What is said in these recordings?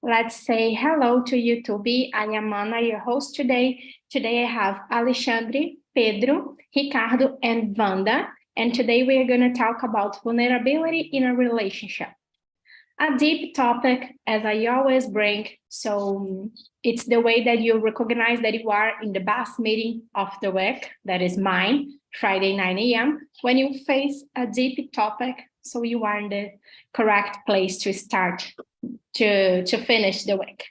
Let's say hello to YouTube. I am Ana, your host today. Today I have Alexandre, Pedro, Ricardo, and Wanda. And today we are going to talk about vulnerability in a relationship. A deep topic, as I always bring. So it's the way that you recognize that you are in the best meeting of the week, that is mine, Friday, 9 a.m., when you face a deep topic, so you are in the correct place to start, to finish the week.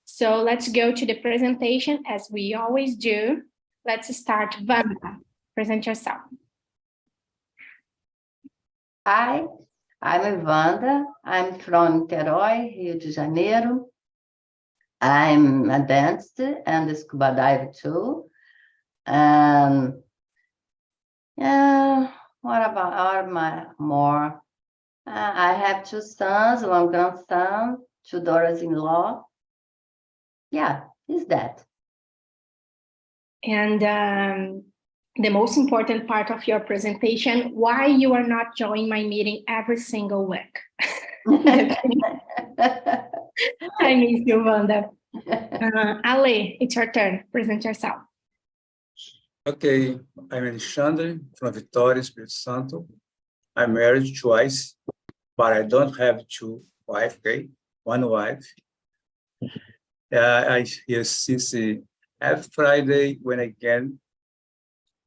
So let's go to the presentation as we always do. Let's start. Wanda, present yourself. Hi, I'm Wanda. I'm from Niterói, Rio de Janeiro. I'm a dancer and a scuba diver too. More? I have two sons, one grandson, two daughters-in-law. Yeah, is that. And the most important part of your presentation, why you are not joining my meeting every single week. I miss you, Wanda. Ale, it's your turn. Present yourself. Okay, I'm Alexandre from Vitória, Espírito Santo. I'm married twice, but I don't have two wives, okay? One wife. I since every Friday when I can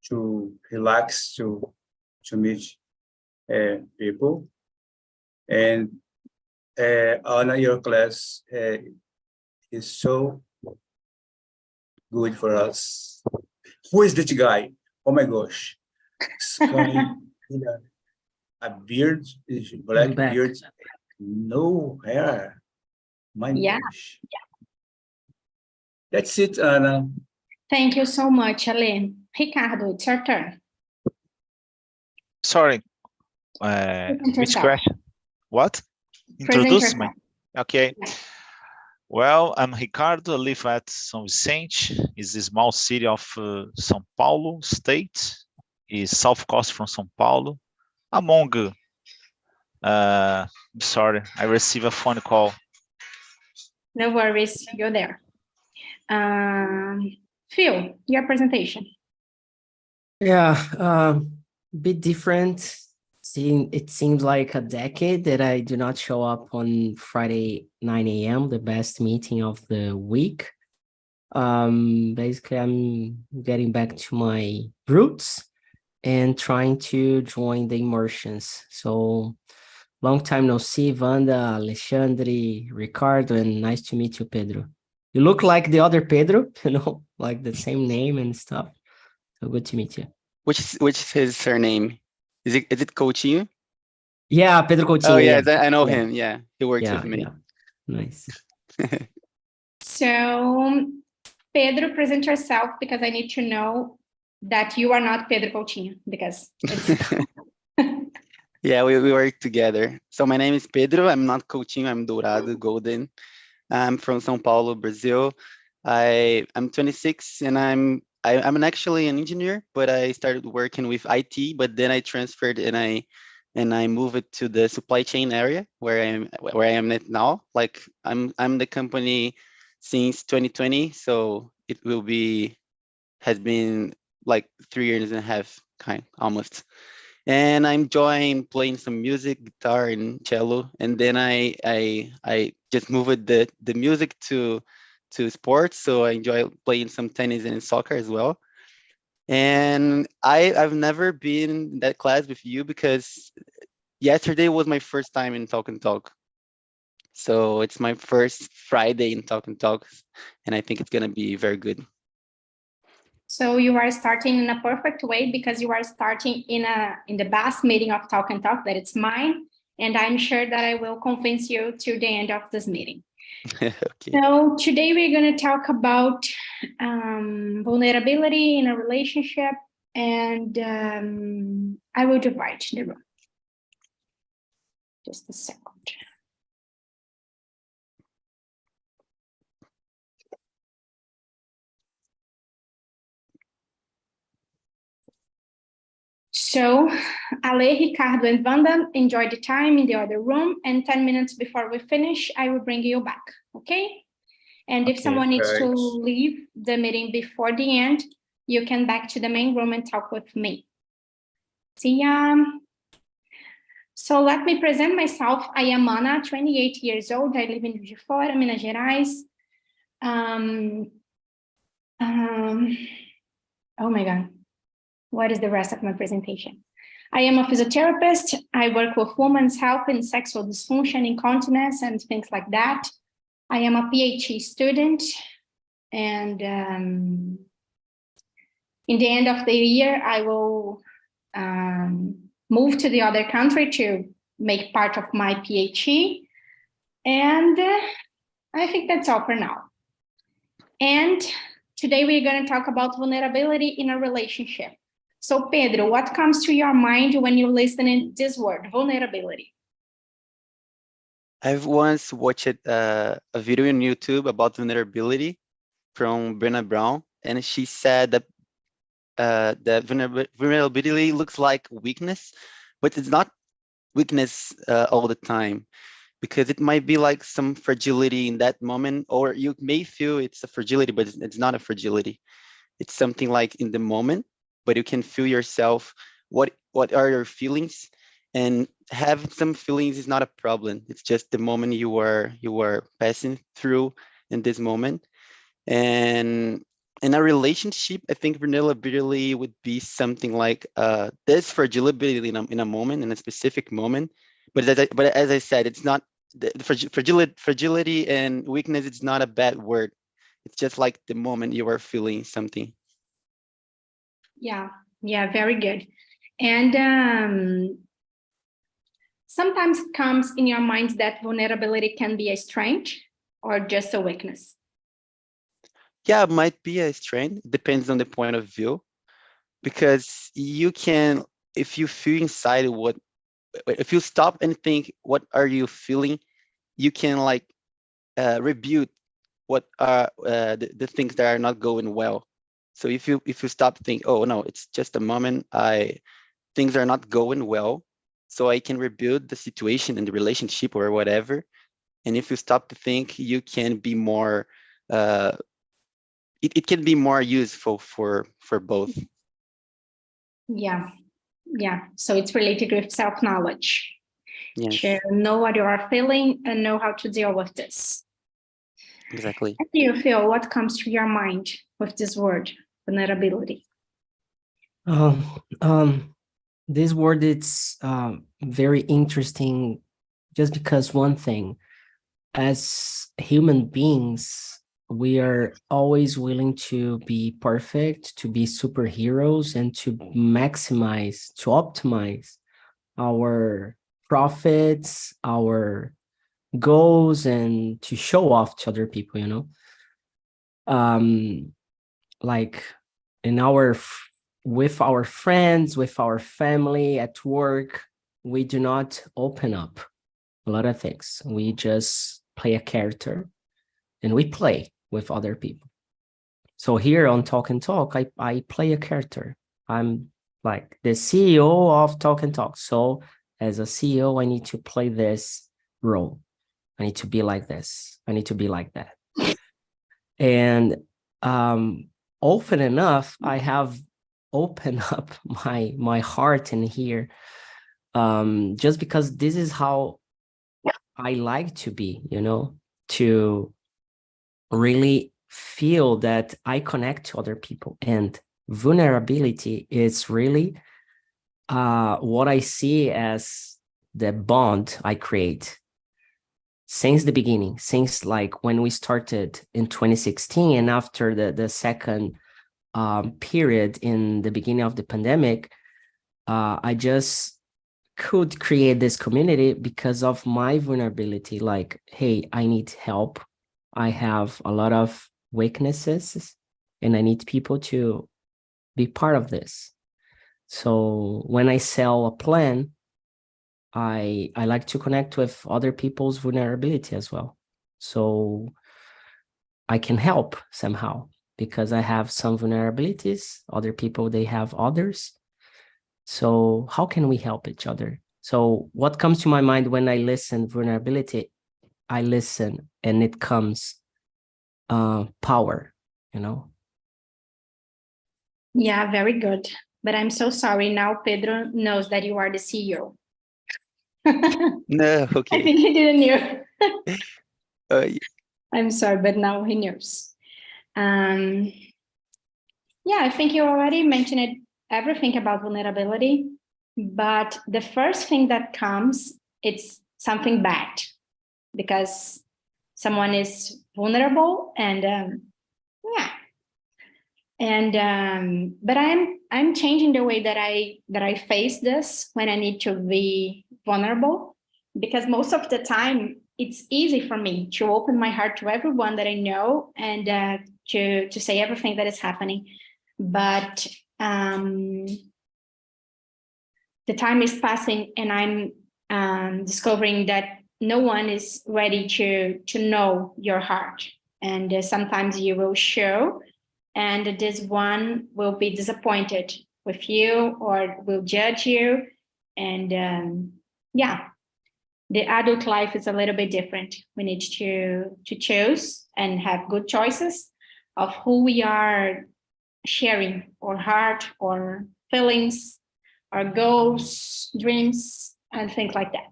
to relax, to meet people. And on your class is so good for us. Who is that guy? Oh my gosh. A beard, black beard, no hair. My gosh. Yeah. That's it, Ana. Thank you so much, Ale. Ricardo, it's your turn. Sorry. Which question? What? Introduce me. Okay. Yeah. Well, I'm Ricardo. I live at São Vicente. It's a small city of São Paulo state. It's south coast from São Paulo. Sorry, I received a phone call. No worries, you're there. Phil, your presentation. Yeah, bit different. It seems like a decade that I do not show up on Friday 9 a.m., the best meeting of the week. Basically, I'm getting back to my roots and trying to join the immersions. So long time no see, Wanda, Alexandre, Ricardo, and nice to meet you, Pedro. You look like the other Pedro, like the same name and stuff. So good to meet you. Which is his surname? Is it Coutinho? Yeah, Pedro Coutinho. Oh yeah, I know him. Yeah, he works with me. Yeah. Nice. So, Pedro, present yourself because I need to know that you are not Pedro Coutinho because it's... Yeah, we work together. So my name is Pedro. I'm not Coutinho. I'm Dourado, Golden. I'm from São Paulo, Brazil. I'm 26 and I'm actually an engineer, but I started working with IT, but then I transferred and I moved it to the supply chain area where I am at now. Like I'm the company since 2020, so it has been like 3 years and a half, almost. And I'm enjoying playing some music, guitar and cello, and then I just moved the music to sports, so I enjoy playing some tennis and soccer as well. And I've never been in that class with you because yesterday was my first time in TALKNTALK. So it's my first Friday in TALKNTALK, and I think it's gonna be very good. So you are starting in a perfect way because you are starting in the best meeting of TALKNTALK, that it's mine, and I'm sure that I will convince you to the end of this meeting. Okay. So today we're going to talk about vulnerability in a relationship, and I will divide the room. Just a second. So Ale, Ricardo, and Wanda, enjoy the time in the other room, and 10 minutes before we finish, I will bring you back, okay? And if someone needs to leave the meeting before the end, you can back to the main room and talk with me. See ya. So let me present myself. I am Ana, 28 years old. I live in Juiz de Fora, Minas Gerais. Oh my God. What is the rest of my presentation? I am a physiotherapist. I work with women's health and sexual dysfunction, incontinence, and things like that. I am a PhD student, and in the end of the year, I will move to the other country to make part of my PhD. And I think that's all for now. And today we're going to talk about vulnerability in a relationship. So Pedro, what comes to your mind when you listen to this word, vulnerability? I've once watched a video on YouTube about vulnerability from Brené Brown, and she said that that vulnerability looks like weakness, but it's not weakness all the time, because it might be like some fragility in that moment, or you may feel it's a fragility, but it's not a fragility. It's something like in the moment, but you can feel yourself, what are your feelings, and have some feelings is not a problem. It's just the moment you are passing through in this moment. And in a relationship, I think vulnerability would be something like there's fragility in a moment, in a specific moment. But as I said, it's not the fragility and weakness. It's not a bad word. It's just like the moment you are feeling something. Yeah, very good. And sometimes it comes in your mind that vulnerability can be a strength or just a weakness. Yeah, it might be a strength. It depends on the point of view, because you can, if you feel inside if you stop and think, what are you feeling? You can like rebuke what are the things that are not going well. So if you stop think, oh no, it's just a moment, things are not going well, so I can rebuild the situation and the relationship or whatever. And if you stop to think, you can be more it can be more useful for both. Yeah. So it's related with self-knowledge. Yes. To know what you are feeling and know how to deal with this. Exactly. How do you feel? What comes to your mind with this word, vulnerability? This word, it's very interesting, just because one thing, as human beings, we are always willing to be perfect, to be superheroes, and to maximize, to optimize our profits, our goals, and to show off to other people, you know? Like in with our friends, with our family, at work, we do not open up a lot of things. We just play a character and we play with other people. So here on Talk and Talk, I play a character. I'm like the CEO of Talk and Talk. So as a CEO, I need to play this role. I need to be like this. I need to be like that. And often enough, I have opened up my heart in here, just because this is how I like to be, you know, to really feel that I connect to other people. And vulnerability is really what I see as the bond I create since the beginning, since like when we started in 2016, and after the second period in the beginning of the pandemic, I just could create this community because of my vulnerability. Like, hey, I need help. I have a lot of weaknesses and I need people to be part of this. So when I sell a plan, I like to connect with other people's vulnerability as well. So I can help somehow, because I have some vulnerabilities. Other people, they have others. So how can we help each other? So what comes to my mind when I listen vulnerability, I listen and it comes power, you know? Yeah, very good. But I'm so sorry. Now Pedro knows that you are the CEO. No, I okay. think he didn't know. Y- I'm sorry, but now he knows. Yeah, I think you already mentioned everything about vulnerability, but the first thing that comes, it's something bad because someone is vulnerable and yeah. And but I'm changing the way that I face this when I need to be vulnerable, because most of the time it's easy for me to open my heart to everyone that I know and to say everything that is happening. But the time is passing and I'm discovering that no one is ready to know your heart. And sometimes you will show, and this one will be disappointed with you or will judge you. And yeah, the adult life is a little bit different. We need to choose and have good choices of who we are sharing our heart or feelings, our goals, dreams, and things like that.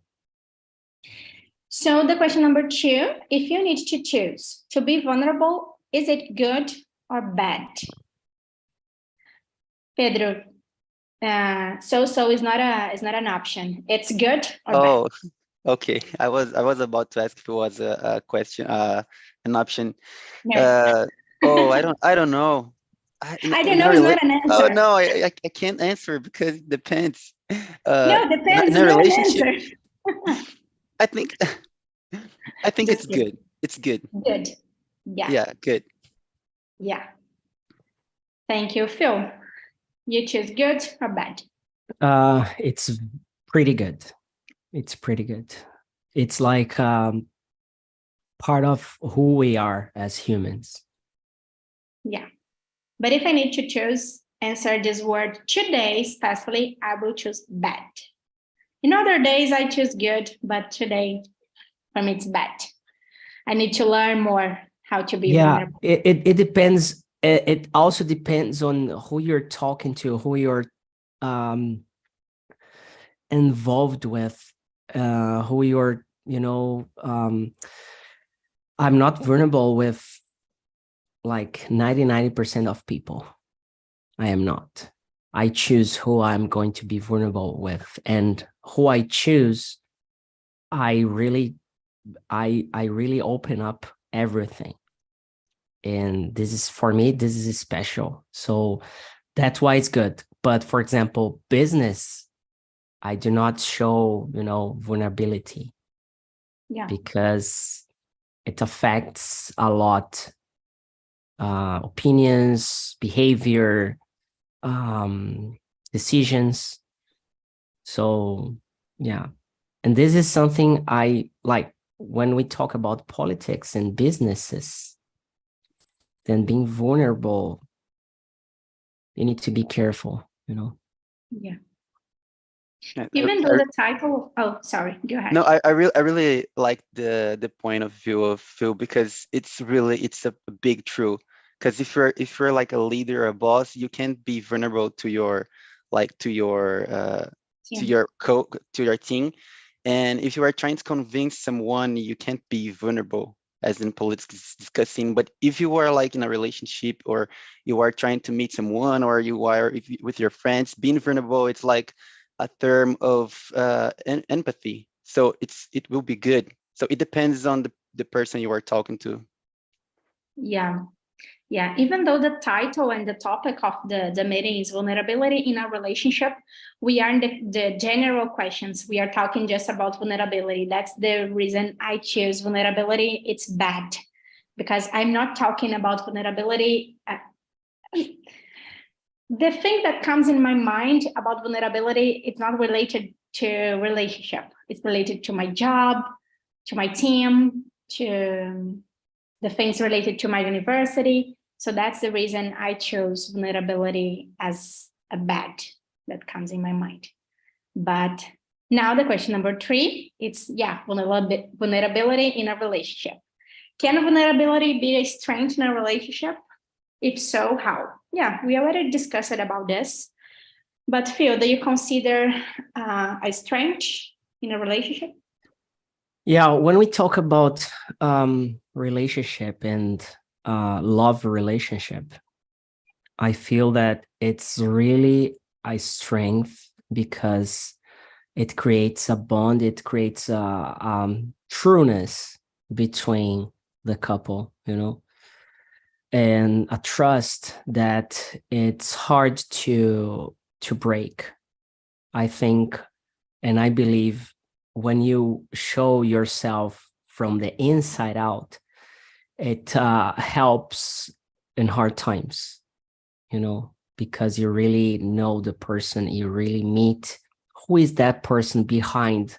So the question number 2, if you need to choose to be vulnerable, is it good or bad? Pedro, so is not an option. It's good or Oh, bad? okay. I was about to ask if it was a question, an option. No. I don't know. I don't know is not an Oh answer. no, I can't answer because it depends. No, depends In is a not an relationship, answer. I think it's Just kidding. good. It's good. Good. Yeah. Yeah, good. Yeah. Thank you, Phil. You choose good or bad? It's pretty good. It's pretty good. It's like part of who we are as humans. Yeah. But if I need to choose, answer this word today, especially, I will choose bad. In other days, I choose good, but today, for me, it's bad. I need to learn more how to be vulnerable. It depends. It also depends on who you're talking to, who you're involved with, who you're, I'm not vulnerable with like 90% of people. I am not. I choose who I'm going to be vulnerable with, and who I choose, I really open up everything. And this is, for me, this is special. So that's why it's good. But for example, business, I do not show, vulnerability. Yeah. Because it affects a lot, opinions, behavior, decisions. So yeah. And this is something I like when we talk about politics and businesses. Then being vulnerable, you need to be careful, Yeah. Yeah, Even though the title, sorry, go ahead. No, I really like the point of view of Phil, because it's a big truth. Because if you're like a leader or a boss, you can't be vulnerable to your team. And if you are trying to convince someone, you can't be vulnerable, as in politics discussing. But if you are like in a relationship, or you are trying to meet someone, or you are with your friends, being vulnerable, it's like a term of empathy. So it will be good. So it depends on the person you are talking to. Yeah. Yeah, even though the title and the topic of the meeting is vulnerability in a relationship, we are in the general questions. We are talking just about vulnerability. That's the reason I choose vulnerability. It's bad because I'm not talking about vulnerability. The thing that comes in my mind about vulnerability, it's not related to relationship. It's related to my job, to my team, to the things related to my university. So that's the reason I chose vulnerability as a bad, that comes in my mind. But now the question number 3, it's, vulnerability in a relationship. Can vulnerability be a strength in a relationship? If so, how? Yeah, we already discussed about this. But Phil, do you consider a strength in a relationship? Yeah, when we talk about relationship and love relationship, I feel that it's really a strength because it creates a bond, it creates a trueness between the couple, you know, and a trust that it's hard to break. I think, and I believe, when you show yourself from the inside out, it helps in hard times, you know, because you really know the person, you really meet who is that person behind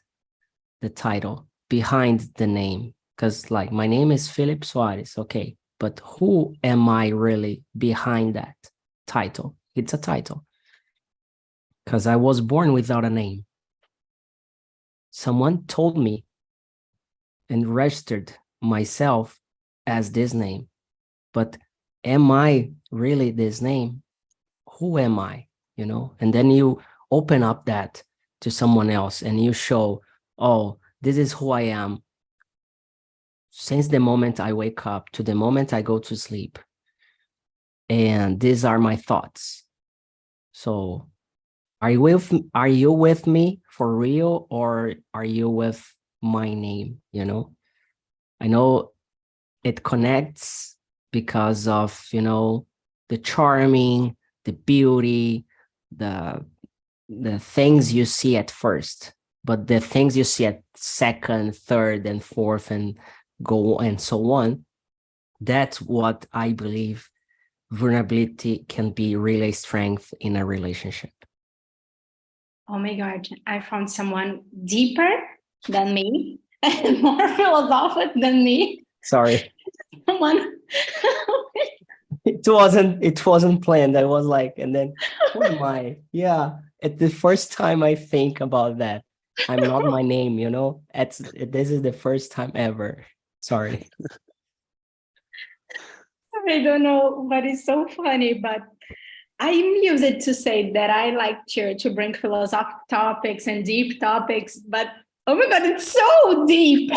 the title, behind the name. Because like, my name is Felipe Soares, okay, but who am I really behind that title? It's a title. Because I was born without a name. Someone told me and registered myself as this name. But am I really this name? Who am I? You know, and then you open up that to someone else and you show, oh, this is who I am since the moment I wake up to the moment I go to sleep. And these are my thoughts. So are you with me for real, or are you with my name? You know, I know it connects because of, you know, the charming, the beauty, the things you see at first, but the things you see at second, third, and fourth, and go and so on. That's what I believe vulnerability can be really strength in a relationship. Oh my God, I found someone deeper than me and more philosophical than me. Sorry. Someone. It wasn't planned. I was like, and then who am I? Yeah. It's the first time I think about that. I'm not my name, you know? This is the first time ever. Sorry. I don't know what is so funny, but I'm used to say that I like to bring philosophical topics and deep topics, but oh my God, it's so deep.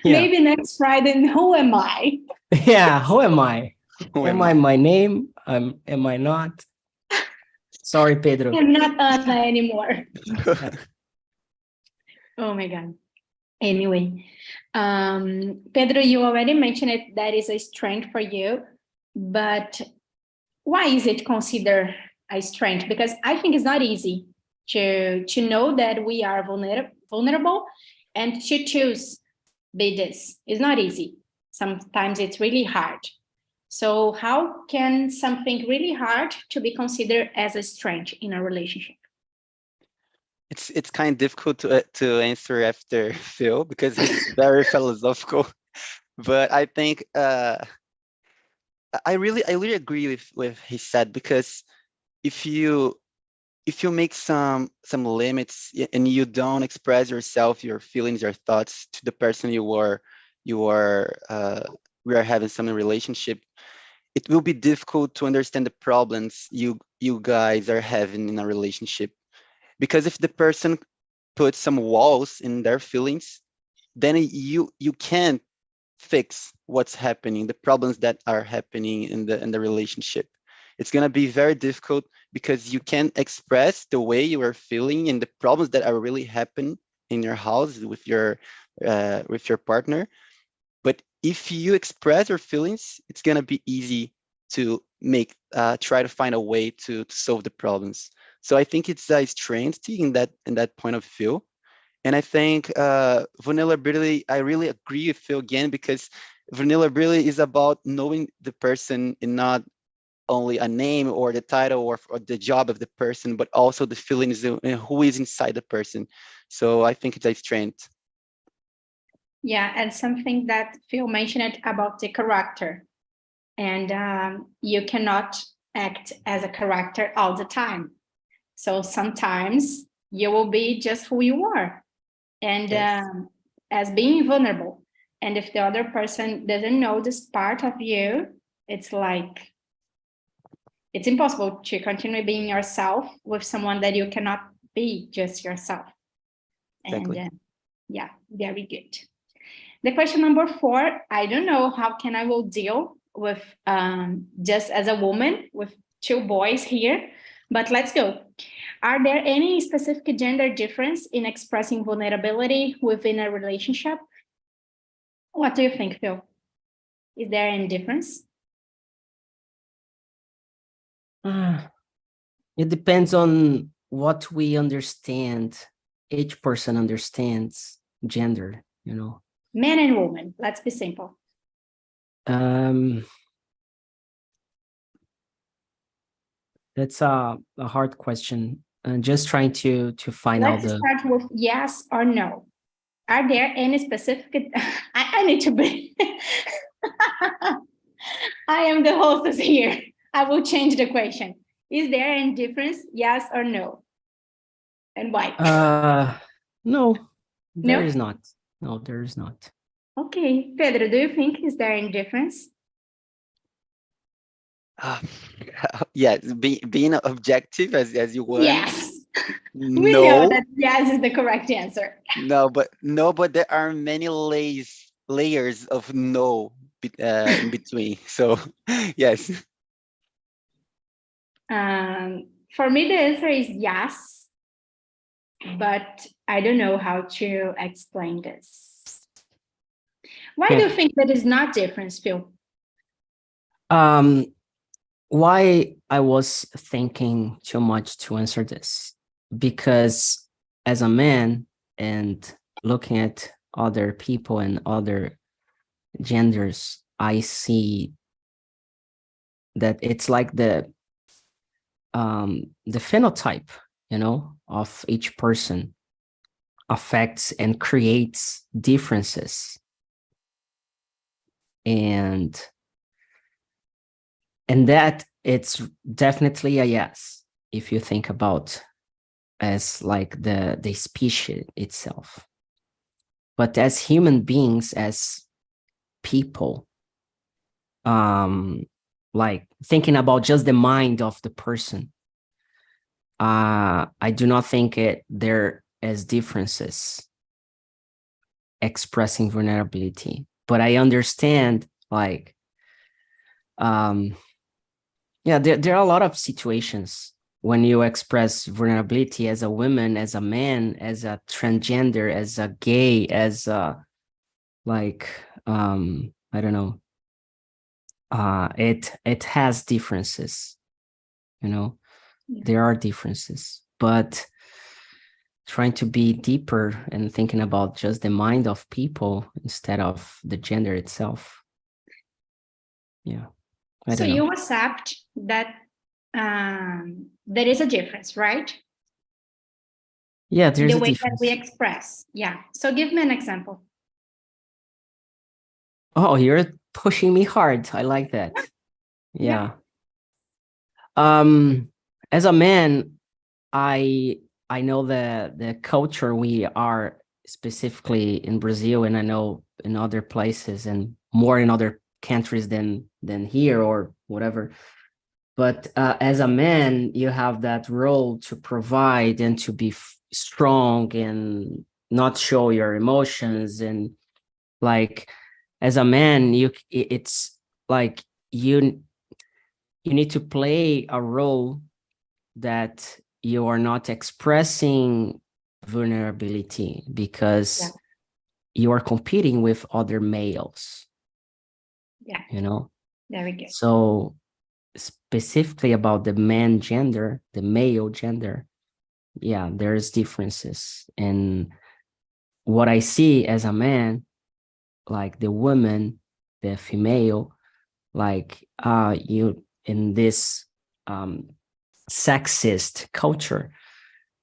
Yeah. Maybe next Friday, who am I? Yeah, who am I? Am I my name? Am I not? Sorry, Pedro. I'm not Anna anymore. Oh my God. Anyway, Pedro, you already mentioned it, that is a strength for you, but why is it considered a strength? Because I think it's not easy to know that we are vulnerable and to choose be this. It's not easy. Sometimes it's really hard. So how can something really hard to be considered as a strength in a relationship? It's kind of difficult to answer after Phil because he's very philosophical. But I think I really agree with what he said, because if you make some limits and you don't express yourself, your feelings, your thoughts to the person we are having some relationship, it will be difficult to understand the problems you guys are having in a relationship. Because if the person puts some walls in their feelings, then you can't fix what's happening, the problems that are happening in the relationship. It's going to be very difficult because you can't express the way you are feeling and the problems that are really happening in your house with your partner. But if you express your feelings, it's going to be easy to try to find a way to solve the problems. So I think it's a strength in that point of view. And I think vulnerability, I really agree with Phil again, because vulnerability is about knowing the person and not only a name or the title or the job of the person, but also the feelings and who is inside the person. So I think it's a strength. Yeah, and something that Phil mentioned about the character. And you cannot act as a character all the time. So sometimes you will be just who you are, and as being vulnerable. And if the other person doesn't know this part of you, it's like, it's impossible to continue being yourself with someone that you cannot be just yourself. Exactly. And yeah, very good. The question number 4, I don't know how can I will deal with just as a woman with 2 boys here, but let's go. Are there any specific gender difference in expressing vulnerability within a relationship? What do you think, Phil? Is there any difference? It depends on what we understand. Each person understands gender, you know. Man and woman, let's be simple. That's a hard question. Just trying to find out Let's start with yes or no. Are there any specific... I need to be... I am the hostess here. I will change the question. Is there any difference, yes or no? And why? No, there No? is not. No, there is not. Okay, Pedro, do you think is there any difference? Yes, being objective as you want. Yes. We No, know that yes is the correct answer. no, but there are many layers of no in between. So yes. For me, the answer is yes, but I don't know how to explain this. Why do you think that is not difference, Phil? Why I was thinking too much to answer this? Because as a man and looking at other people and other genders, I see that it's like the phenotype, you know, of each person affects and creates differences. And that it's definitely a yes, if you think about as like the species itself. But as human beings, as people, like thinking about just the mind of the person, I do not think there as differences expressing vulnerability. But I understand, like, yeah, there are a lot of situations when you express vulnerability as a woman, as a man, as a transgender, as a gay, as a, like, I don't know. It has differences, you know. Yeah. There are differences, but trying to be deeper and thinking about just the mind of people instead of the gender itself. Yeah. So you accept that there is a difference, right? Yeah, there's the a way difference. that we express. Yeah. So give me an example. Oh, you're pushing me hard. I like that. Yeah. As a man, I know the culture we are specifically in Brazil, and I know in other places and more in other countries than here or whatever. But as a man, you have that role to provide and to be strong and not show your emotions. And like, as a man, it's like you need to play a role that you are not expressing vulnerability because you are competing with other males. Yeah. You know? Very good. So specifically about the man gender, the male gender, yeah, there's differences. And what I see as a man, like the woman, the female, like you in this sexist culture,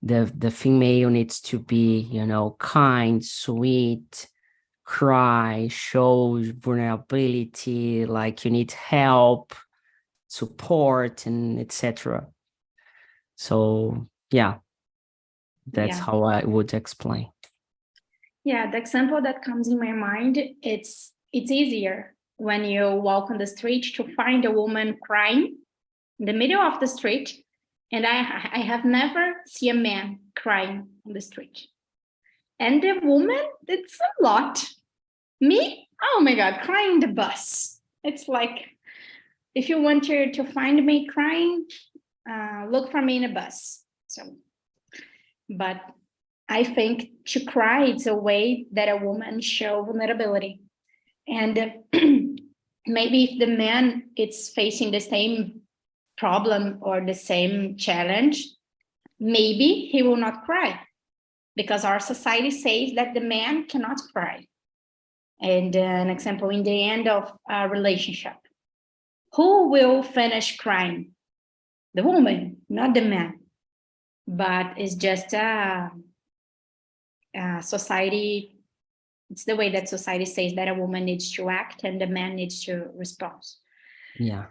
the female needs to be, you know, kind, sweet, cry, show vulnerability, like you need help, support, and etc. So Yeah, that's how I would explain. Yeah, the example that comes in my mind, it's easier when you walk on the street to find a woman crying in the middle of the street. And I have never seen a man crying on the street. And the woman, it's a lot. Me? Oh my God, crying in the bus. It's like, if you want to find me crying, look for me in a bus. So, but I think to cry is a way that a woman show vulnerability. And maybe if the man is facing the same problem or the same challenge, maybe he will not cry, because our society says that the man cannot cry. And an example, in the end of a relationship, who will finish crying? The woman, not the man. But it's just society, it's the way that society says that a woman needs to act and the man needs to respond. Yeah.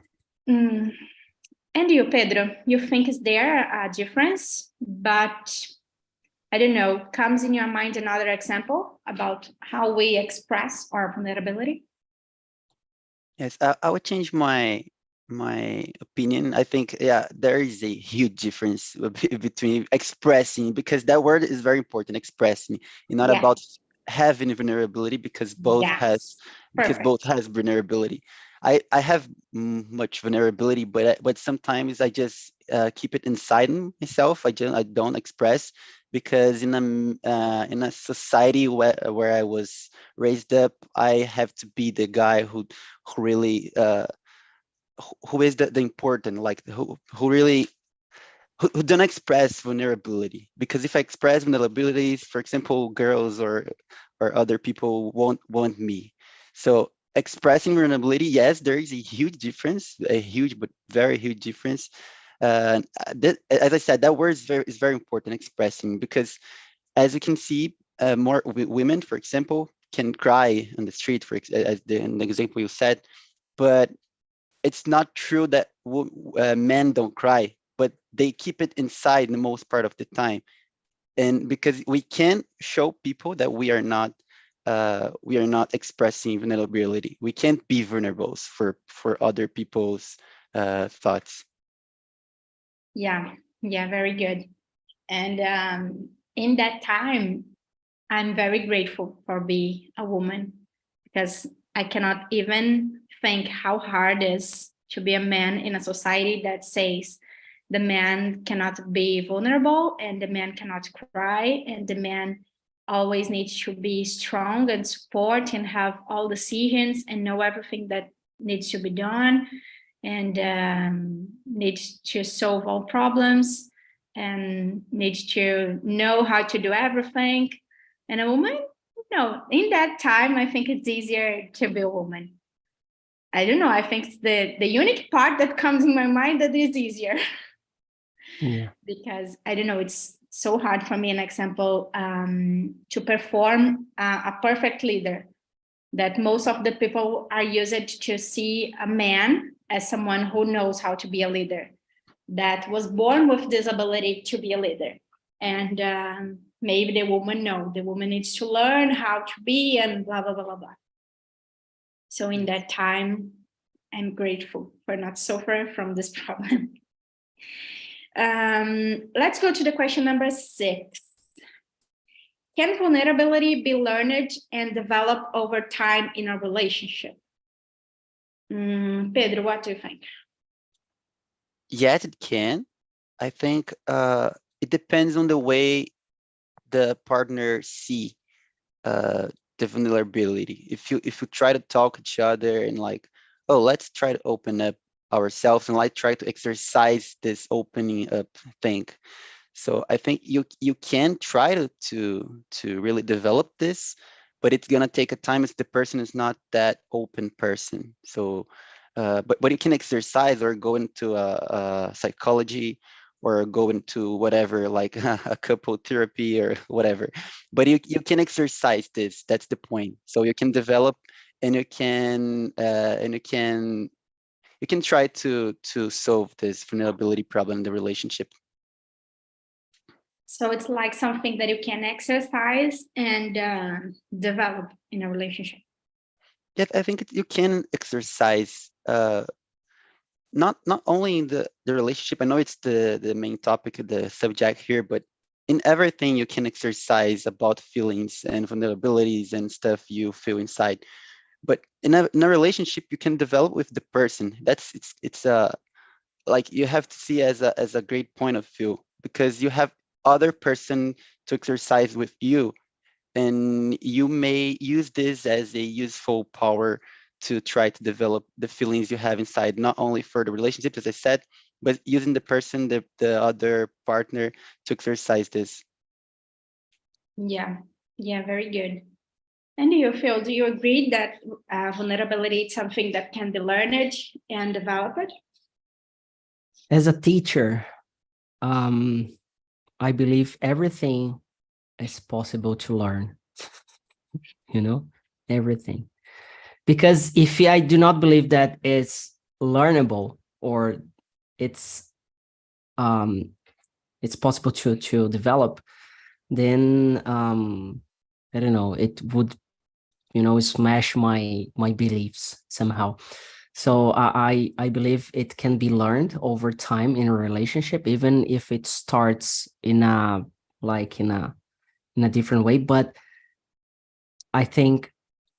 And you, Pedro, you think is there a difference? But I don't know, comes in your mind another example about how we express our vulnerability? Yes, I would change my opinion. I think, yeah, there is a huge difference between expressing, because that word is very important, expressing. It's not about having vulnerability, because both has vulnerability. I have much vulnerability, but sometimes I just keep it inside myself. I don't express, because in a society where I was raised up, I have to be the guy who really who is the important, like who really who don't express vulnerability. Because if I express vulnerabilities, for example, girls or other people won't want me. So expressing vulnerability, yes, there is a huge difference, a huge but very huge difference. As I said, that word is very important, expressing, because as you can see, more women, for example, can cry on the street, as in the example you said, but it's not true that men don't cry, but they keep it inside the most part of the time. And because we can't show people that we are not expressing vulnerability. We can't be vulnerable for other people's thoughts. Yeah, very good. And in that time, I'm very grateful for being a woman, because I cannot even think how hard it is to be a man in a society that says the man cannot be vulnerable and the man cannot cry and the man always needs to be strong and support and have all decisions and know everything that needs to be done and needs to solve all problems and needs to know how to do everything. And a woman, no, in that time, I think it's easier to be a woman. I don't know. I think it's the unique part that comes in my mind that is easier. Yeah. Because I don't know, it's so hard for me, an example, to perform a perfect leader, that most of the people are used to see a man as someone who knows how to be a leader, that was born with this ability to be a leader. And maybe the woman, no, the woman needs to learn how to be and blah, blah, blah, blah, blah. So in that time, I'm grateful for not suffering from this problem. Let's go to the question number 6. Can vulnerability be learned and developed over time in a relationship? Pedro, what do you think? Yes, it can. I think it depends on the way the partner see the vulnerability. If you try to talk each other and like, oh, let's try to open up ourselves and like try to exercise this opening up thing. So I think you can try to really develop this, but it's gonna take a time if the person is not that open person. So but you can exercise or go into a psychology or go into whatever, like a couple therapy or whatever. But you can exercise this. That's the point. So you can develop and you can try to solve this vulnerability problem in the relationship. So it's like something that you can exercise and develop in a relationship. Yeah, I think you can exercise not only in the relationship. I know it's the main topic, the subject here, but in everything you can exercise about feelings and vulnerabilities and stuff you feel inside. But in a relationship, you can develop with the person. It's like you have to see as a great point of view, because you have other person to exercise with you, and you may use this as a useful power to try to develop the feelings you have inside, not only for the relationship, as I said, but using the person, the other partner, to exercise this. Yeah, very good. And do you agree that vulnerability is something that can be learned and developed? As a teacher, I believe everything is possible to learn, everything. Because if I do not believe that it's learnable or it's possible to develop, then I don't know, it would smash my beliefs somehow. So I believe it can be learned over time in a relationship, even if it starts in a different way. But I think,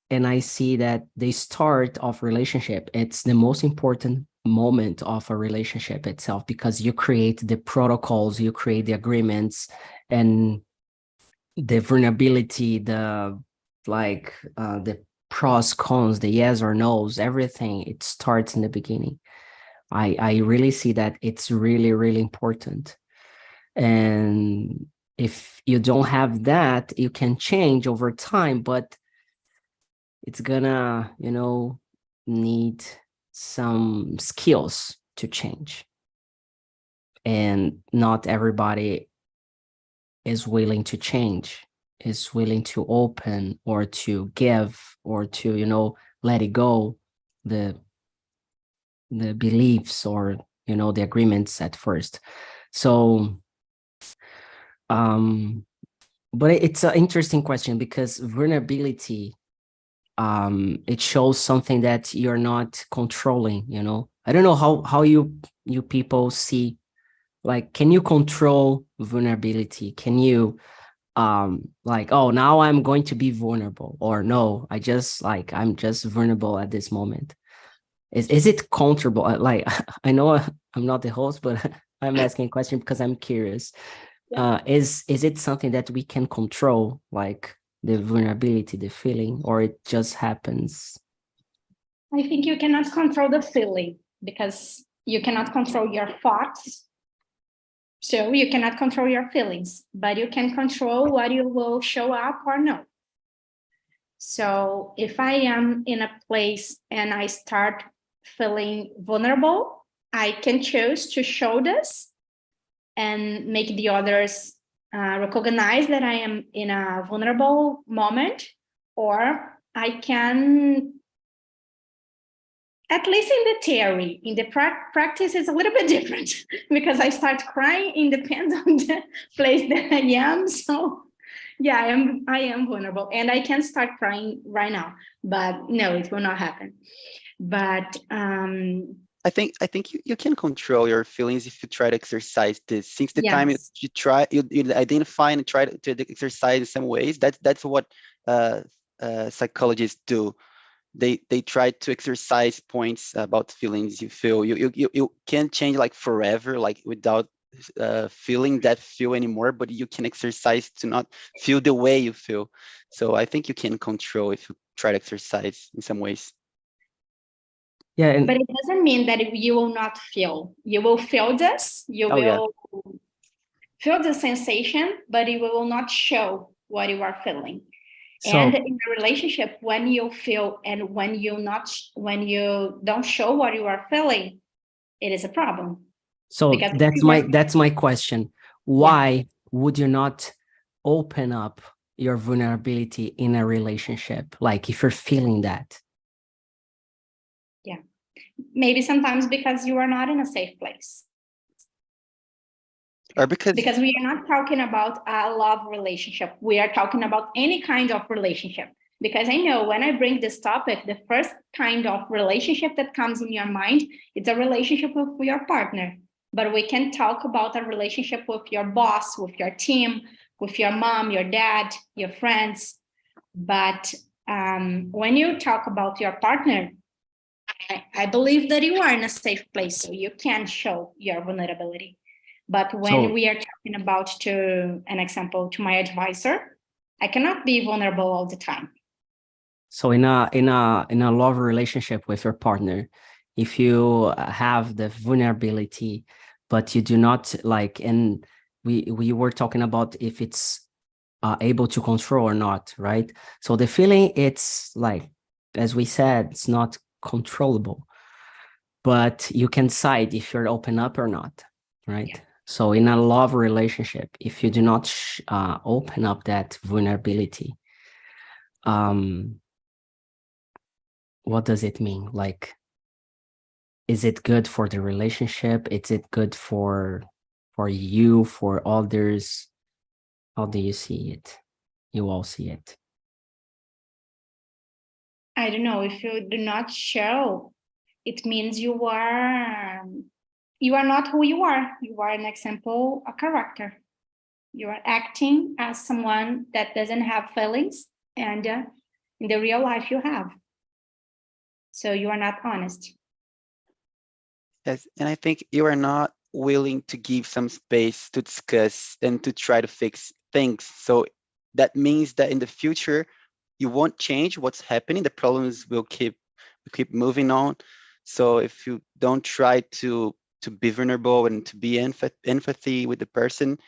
and I see that the start of relationship, it's the most important moment of a relationship itself, because you create the protocols, you create the agreements, and the vulnerability, the pros, cons, the yes or no's, everything, it starts in the beginning. I really see that it's really, really important. And if you don't have that, you can change over time, but it's gonna, need some skills to change. And not everybody is willing to change, is willing to open or to give or to, let it go, the beliefs or, the agreements at first. So, but it's an interesting question, because vulnerability, it shows something that you're not controlling, I don't know how you people see, like, can you control vulnerability? Can you oh, now I'm going to be vulnerable, or no, I'm just vulnerable at this moment? Is it controllable? Like, I know I'm not the host, but I'm asking a question because I'm curious. Yeah. Is it something that we can control, like the vulnerability, the feeling, or it just happens? I think you cannot control the feeling, because you cannot control your thoughts. So you cannot control your feelings, but you can control what you will show up or no. So if I am in a place and I start feeling vulnerable, I can choose to show this and make the others recognize that I am in a vulnerable moment, or I can, at least in the theory, in the practice, it's a little bit different, because I start crying. It depends on the place that I am. So yeah, I am vulnerable, and I can start crying right now, but no, it will not happen. But I think you can control your feelings if you try to exercise this. Since the time you try, you identify and try to exercise in some ways. That's what psychologists do. They try to exercise points about feelings you feel. You can't change like forever, like without feeling that feel anymore, but you can exercise to not feel the way you feel. So I think you can control if you try to exercise in some ways. Yeah, but it doesn't mean that you will not feel. You will feel this. You will feel the sensation, but it will not show what you are feeling. So, and in a relationship, when you feel and when you don't show what you are feeling, it is a problem. So that's my question. Why would you not open up your vulnerability in a relationship? Like, if you're feeling that? Yeah, maybe sometimes because you are not in a safe place. Or because we are not talking about a love relationship. We are talking about any kind of relationship. Because I know when I bring this topic, the first kind of relationship that comes in your mind, it's a relationship with your partner. But we can talk about a relationship with your boss, with your team, with your mom, your dad, your friends. But when you talk about your partner, I believe that you are in a safe place, so you can show your vulnerability. But when we are talking about, to an example, to my advisor, I cannot be vulnerable all the time. So in a love relationship with your partner, if you have the vulnerability, but you do not like, and we were talking about if it's able to control or not, right? So the feeling, it's like, as we said, it's not controllable, but you can decide if you're open up or not, right? Yeah. So in a love relationship, if you do not open up that vulnerability, what does it mean? Like, is it good for the relationship? Is it good for you, for others? How do you see it? You all see it. I don't know. If you do not show, it means you are not who you are. You are an example, a character. You are acting as someone that doesn't have feelings, and in the real life you have. So you are not honest. Yes, and I think you are not willing to give some space to discuss and to try to fix things. So that means that in the future, you won't change what's happening. The problems will keep moving on. So if you don't try to be vulnerable and to be empathy with the person,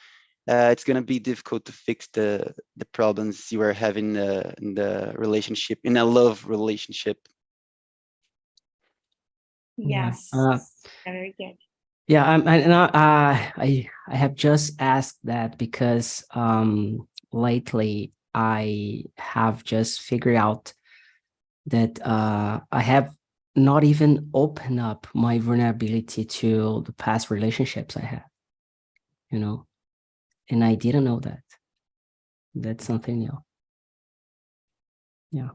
it's going to be difficult to fix the problems you are having in the relationship, in a love relationship. Yes, very good. Yeah, I have just asked that because lately I have just figured out that I have not even opened up my vulnerability to the past relationships I had, you know, and I didn't know that. That's something new. Yeah.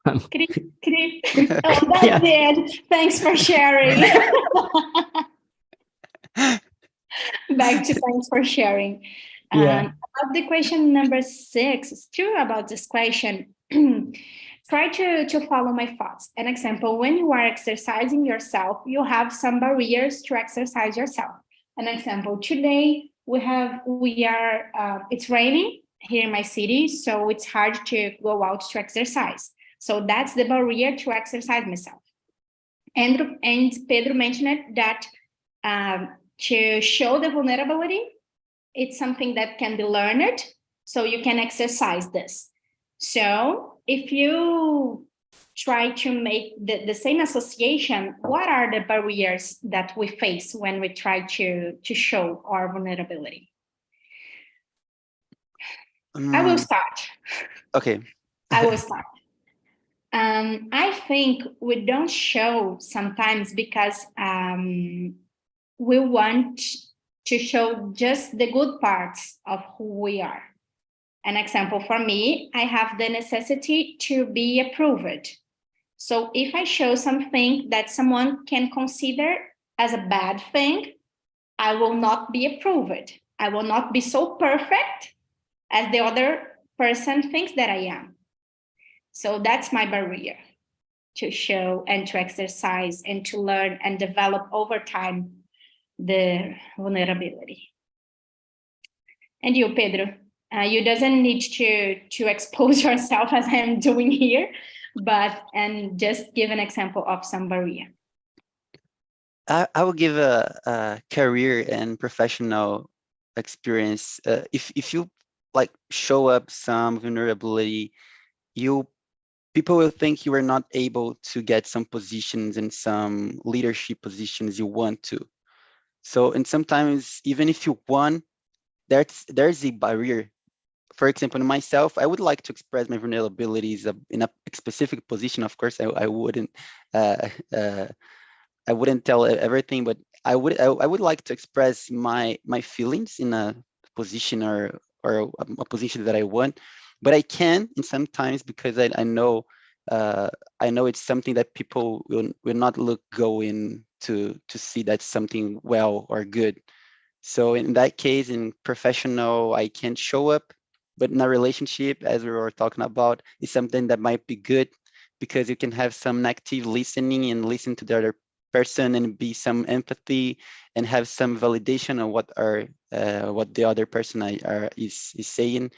Oh, that's it. Thanks for sharing. Back to thanks for sharing. About the question number 6, it's true about this question. Try to follow my thoughts. An example, when you are exercising yourself, you have some barriers to exercise yourself. An example, today it's raining here in my city, so it's hard to go out to exercise. So that's the barrier to exercise myself. And Pedro mentioned that to show the vulnerability, it's something that can be learned, so you can exercise this. So if you try to make the same association, what are the barriers that we face when we try to show our vulnerability? I will start. Okay. I will start. I think we don't show sometimes because we want to show just the good parts of who we are. An example for me, I have the necessity to be approved. So if I show something that someone can consider as a bad thing, I will not be approved. I will not be so perfect as the other person thinks that I am. So that's my barrier to show and to exercise and to learn and develop over time the vulnerability. And you, Pedro, you doesn't need to expose yourself as I am doing here, and just give an example of some barrier. I will give a career and professional experience. If you like show up some vulnerability, people will think you are not able to get some positions and some leadership positions you want to. So, and sometimes even if you want, there's a barrier. For example, myself, I would like to express my vulnerabilities in a specific position. Of course, I wouldn't tell everything, but I would like to express my feelings in a position or a position that I want, but I can in sometimes because I know it's something that people will not go in to see that's something well or good. So in that case, in professional, I can show up, but in a relationship, as we were talking about, is something that might be good because you can have some active listening and listen to the other person and be some empathy and have some validation on what the other person is saying.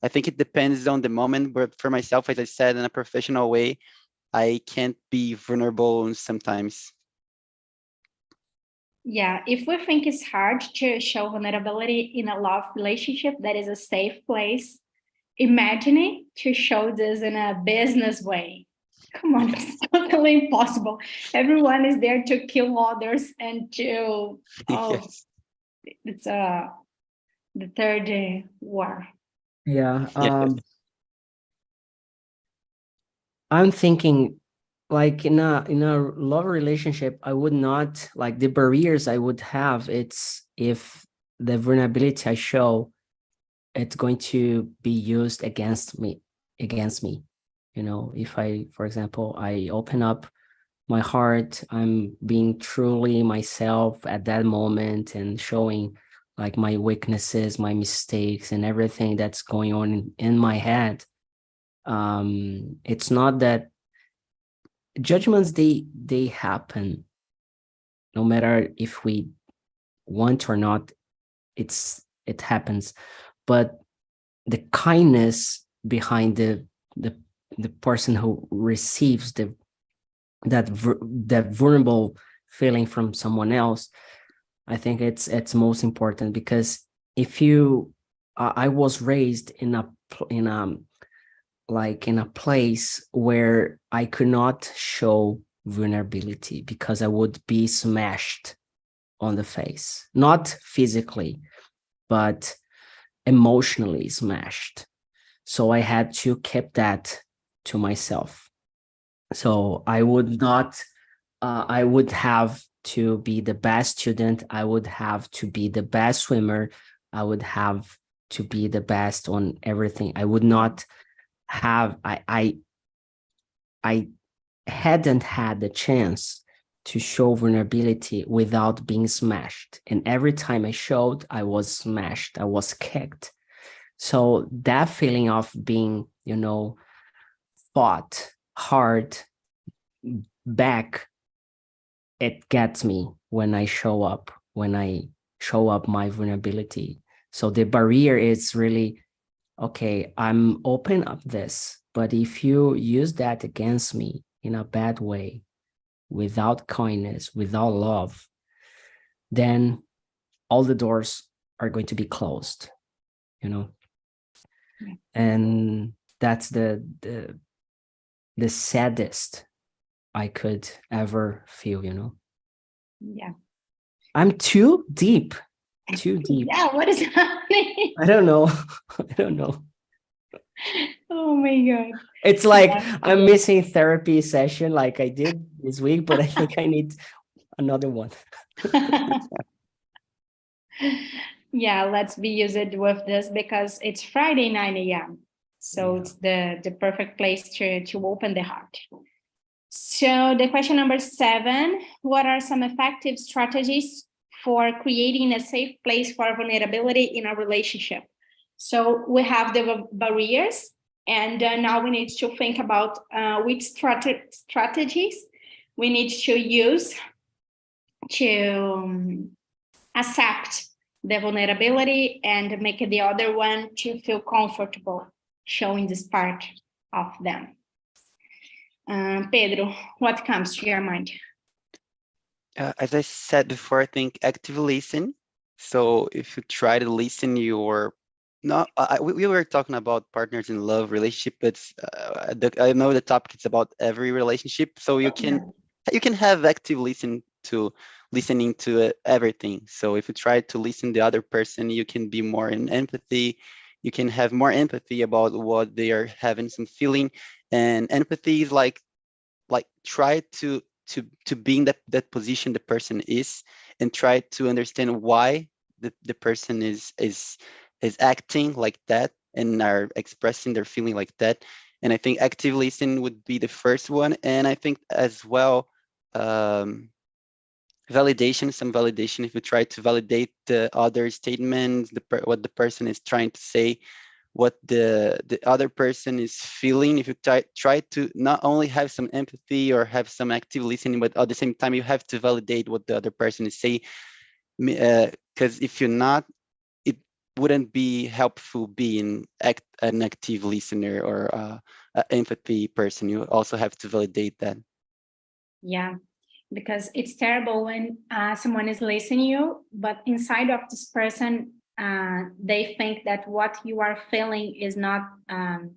I think it depends on the moment, but for myself, as I said, in a professional way, I can't be vulnerable sometimes. Yeah, if we think it's hard to show vulnerability in a love relationship that is a safe place, imagine to show this in a business way. Come on, it's totally impossible. Everyone is there to kill others and to, Yes. it's the third war. Yeah. Yes. I'm thinking like in a love relationship, I would not like the barriers I would have. It's if the vulnerability I show, it's going to be used against me. You know, if I, for example, I open up my heart, I'm being truly myself at that moment and showing like my weaknesses, my mistakes, and everything that's going on in my head. It's not that judgments, they happen no matter if we want or not. It happens, but the kindness behind the person who receives that vulnerable feeling from someone else, I think it's most important. Because if you I was raised in a like in a place where I could not show vulnerability because I would be smashed on the face, not physically, but emotionally smashed. So I had to keep that to myself. So I would not, I would have to be the best student. I would have to be the best swimmer. I would have to be the best on everything. I would not have, I hadn't had the chance to show vulnerability without being smashed. And every time I showed, I was smashed, I was kicked. So that feeling of being, you know, fought hard back, it gets me when I show up my vulnerability. So the barrier is really, okay, I'm open up this, but if you use that against me in a bad way, without kindness, without love, then all the doors are going to be closed, you know. And that's the saddest I could ever feel, you know. Yeah. I'm too deep. Yeah, what is happening? I don't know. I don't know. Oh my God. It's like Yeah. I'm missing therapy session like I did this week, but I think I need another one. Yeah, let's be used with this because it's Friday 9 a.m. So Yeah. it's the perfect place to open the heart. So the question number 7, what are some effective strategies for creating a safe place for vulnerability in a relationship? So we have the barriers, and now we need to think about which strategies we need to use to accept the vulnerability and make the other one to feel comfortable showing this part of them. Pedro, what comes to your mind? As I said before, I think active listen. So if you try to listen, you're not. We were talking about partners in love relationship, but I know the topic is about every relationship. So you can have active listening to everything. So if you try to listen to the other person, you can be more in empathy. You can have more empathy about what they are having some feeling, and empathy is like try to be in that position the person is, and try to understand why the person is acting like that and are expressing their feeling like that. And I think active listening would be the first one. And I think as well, validation, some validation, if you try to validate the other statements, what the person is trying to say, what the other person is feeling. If you try to not only have some empathy or have some active listening, but at the same time, you have to validate what the other person is saying. Because if you're not, it wouldn't be helpful being an active listener or an empathy person. You also have to validate that. Yeah, because it's terrible when someone is listening to you, but inside of this person, they think that what you are feeling is not, an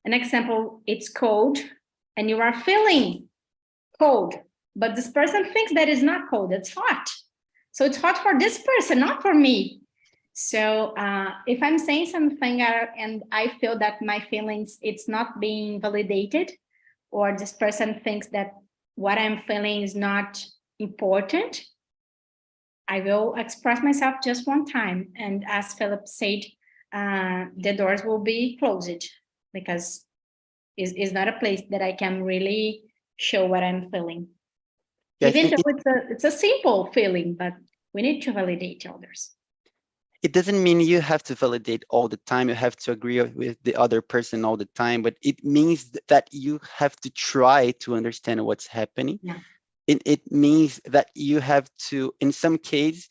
example, it's cold, and you are feeling cold, but this person thinks that it's not cold, it's hot. So it's hot for this person, not for me. So if I'm saying something and I feel that my feelings, it's not being validated, or this person thinks that what I'm feeling is not important, I will express myself just one time. And as Philip said, the doors will be closed, because it's not a place that I can really show what I'm feeling. Yes, even though it's a simple feeling, but we need to validate others. It doesn't mean you have to validate all the time. You have to agree with the other person all the time, but it means that you have to try to understand what's happening. Yeah. It means that you have to, in some cases,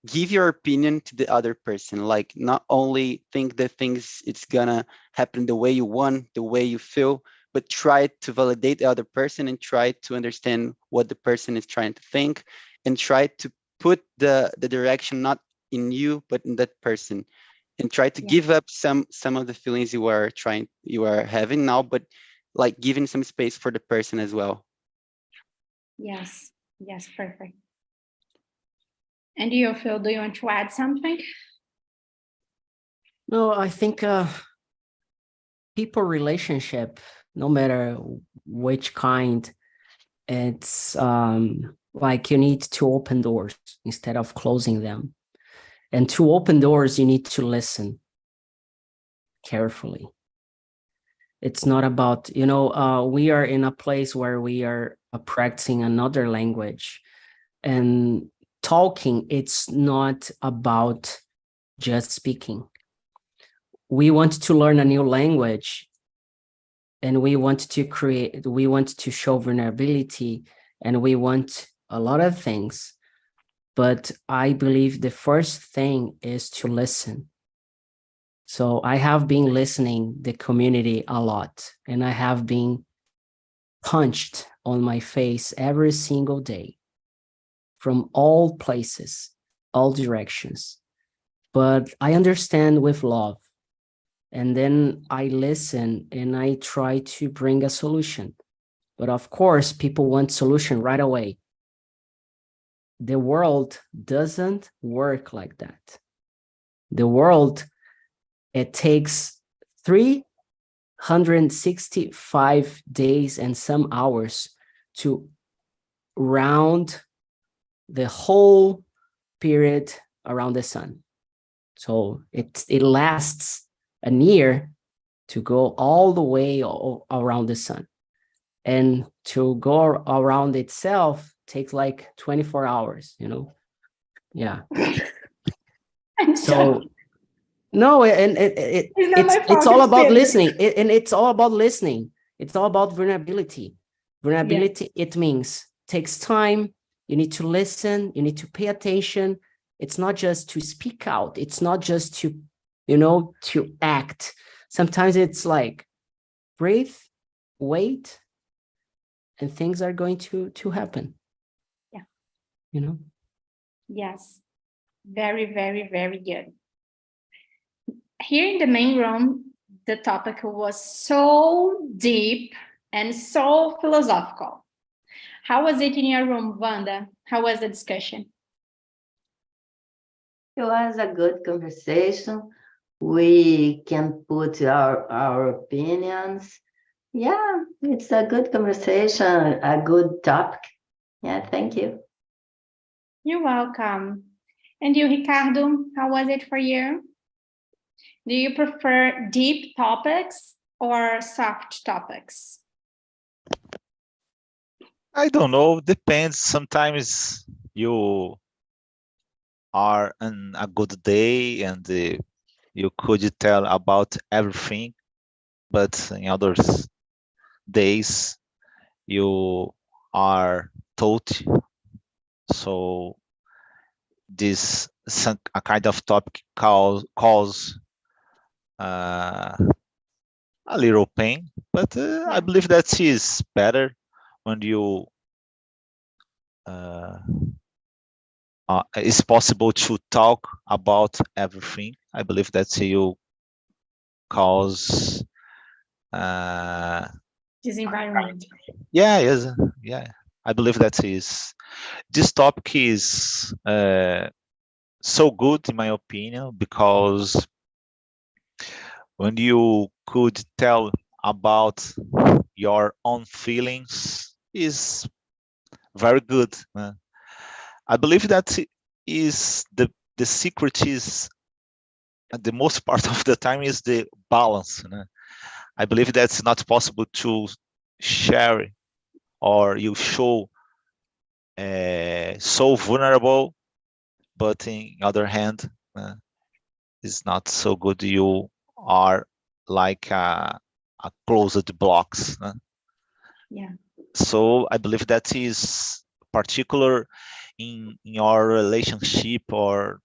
give your opinion to the other person. Like, not only think that things it's gonna happen the way you want, the way you feel, but try to validate the other person and try to understand what the person is trying to think, and try to put the direction not in you but in that person, and try to give up some of the feelings you are having now, but like giving some space for the person as well. Yes, perfect. And you, Phil, do you want to add something? No, I think people relationship, no matter which kind, it's like you need to open doors instead of closing them. And to open doors, you need to listen carefully. It's not about, we are in a place where we are practicing another language, and talking, it's not about just speaking. We want to learn a new language, and we want to show vulnerability, and we want a lot of things. But I believe the first thing is to listen. So I have been listening the community a lot, and I have been punched on my face every single day from all places, all directions. But I understand with love. And then I listen and I try to bring a solution. But of course, people want solution right away. The world doesn't work like that. The world, it takes 365 days and some hours to round the whole period around the sun. So it lasts a year to go all the way around the sun. And to go around itself takes like 24 hours, Yeah. So no, and it's all about listening. And it's all about listening. It's all about vulnerability. Vulnerability, It means takes time. You need to listen. You need to pay attention. It's not just to speak out. It's not just to, to act. Sometimes it's like breathe, wait, and things are going to happen. Yeah. Yes. Very, very, very good. Here in the main room, the topic was so deep and so philosophical. How was it in your room, Wanda? How was the discussion? It was a good conversation. We can put our opinions. Yeah, it's a good conversation, a good topic. Yeah, thank you. You're welcome. And you, Ricardo, how was it for you? Do you prefer deep topics or soft topics? I don't know, depends. Sometimes you are on a good day and you could tell about everything, but in other days you are taught. So this a kind of topic cause a little pain, but I believe that is better when you it's possible to talk about everything. I believe that you cause This environment. yeah. I believe that is this topic is so good in my opinion, because when you could tell about your own feelings is very good. I believe that is the secret is the most part of the time is the balance. I believe that's not possible to share or you show so vulnerable, but in other hand, it's not so good. You are like a closed blocks. Yeah. So I believe that is particular in your relationship, or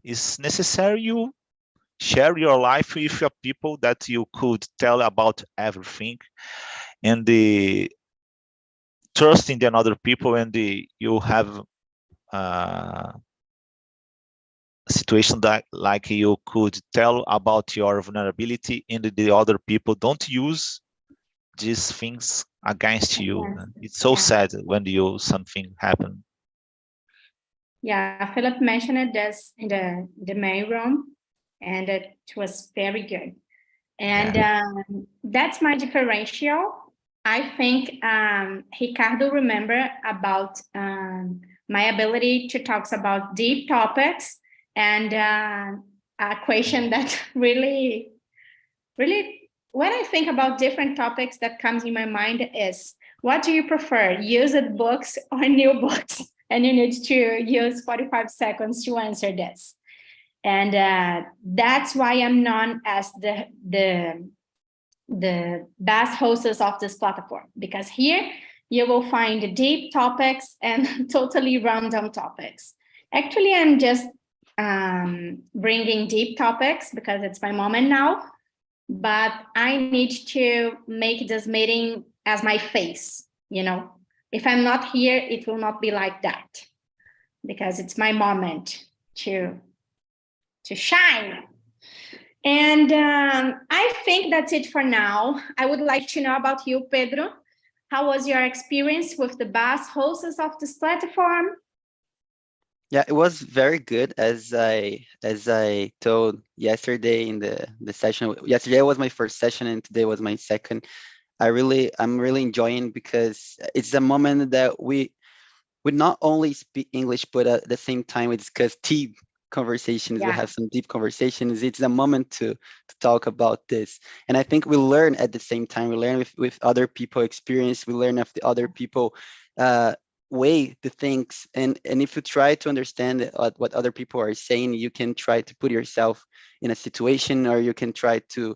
is necessary you share your life with your people that you could tell about everything, and the trust in the other people, and you have a situation that like you could tell about your vulnerability, and the other people don't use these things against you. Yes. It's so sad when something happen. Yeah, Philip mentioned this in the main room, and it was very good. And that's my differential. I think Ricardo remember about my ability to talk about deep topics, and a question that really, when I think about different topics that comes in my mind is, what do you prefer, used books or new books? And you need to use 45 seconds to answer this. And that's why I'm known as the best hostess of this platform, because here you will find deep topics and totally random topics. Actually, I'm just bringing deep topics because it's my moment now, but I need to make this meeting as my face, If I'm not here, it will not be like that, because it's my moment to shine. And I think that's it for now. I would like to know about you, Pedro. How was your experience with the best hosts of this platform? Yeah, it was very good. As I told yesterday in the session. Yesterday was my first session, and today was my second. I'm really enjoying, because it's a moment that we not only speak English, but at the same time we discuss deep conversations. We have some deep conversations. It's a moment to talk about this, and I think we learn at the same time. We learn with other people experience. We learn of the other people way the things, and if you try to understand what other people are saying, you can try to put yourself in a situation, or you can try to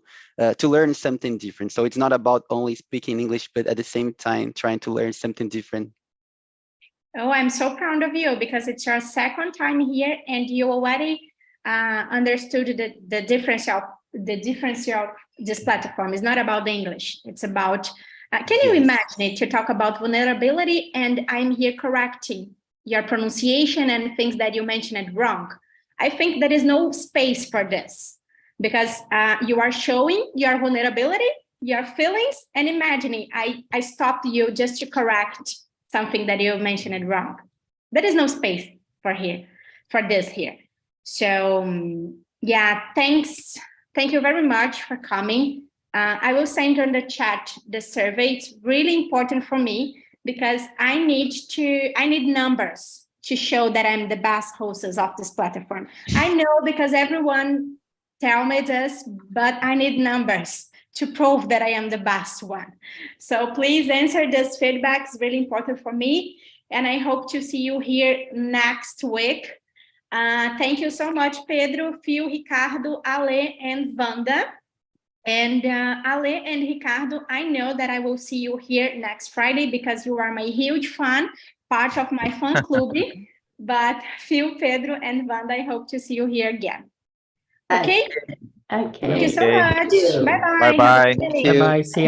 learn something different. So it's not about only speaking English, but at the same time trying to learn something different. Oh, I'm so proud of you, because it's your second time here and you already understood the difference of this platform. It's not about the English. It's about, can you imagine it, to talk about vulnerability, and I'm here correcting your pronunciation and things that you mentioned wrong. I think there is no space for this, because you are showing your vulnerability, your feelings, and imagining I stopped you just to correct something that you mentioned wrong. There is no space for this here. So yeah, thanks. Thank you very much for coming. I will send on the chat the survey. It's really important for me, because I need numbers to show that I'm the best hostess of this platform. I know because everyone tell me this, but I need numbers to prove that I am the best one. So please answer this feedback. It's really important for me. And I hope to see you here next week. Thank you so much, Pedro, Phil, Ricardo, Ale, and Wanda. And Ale and Ricardo, I know that I will see you here next Friday because you are my huge fan, part of my fan club. But Phil, Pedro, and Wanda, I hope to see you here again. Okay? Okay. Thank you so much. Bye-bye. Bye-bye. Bye-bye. See ya.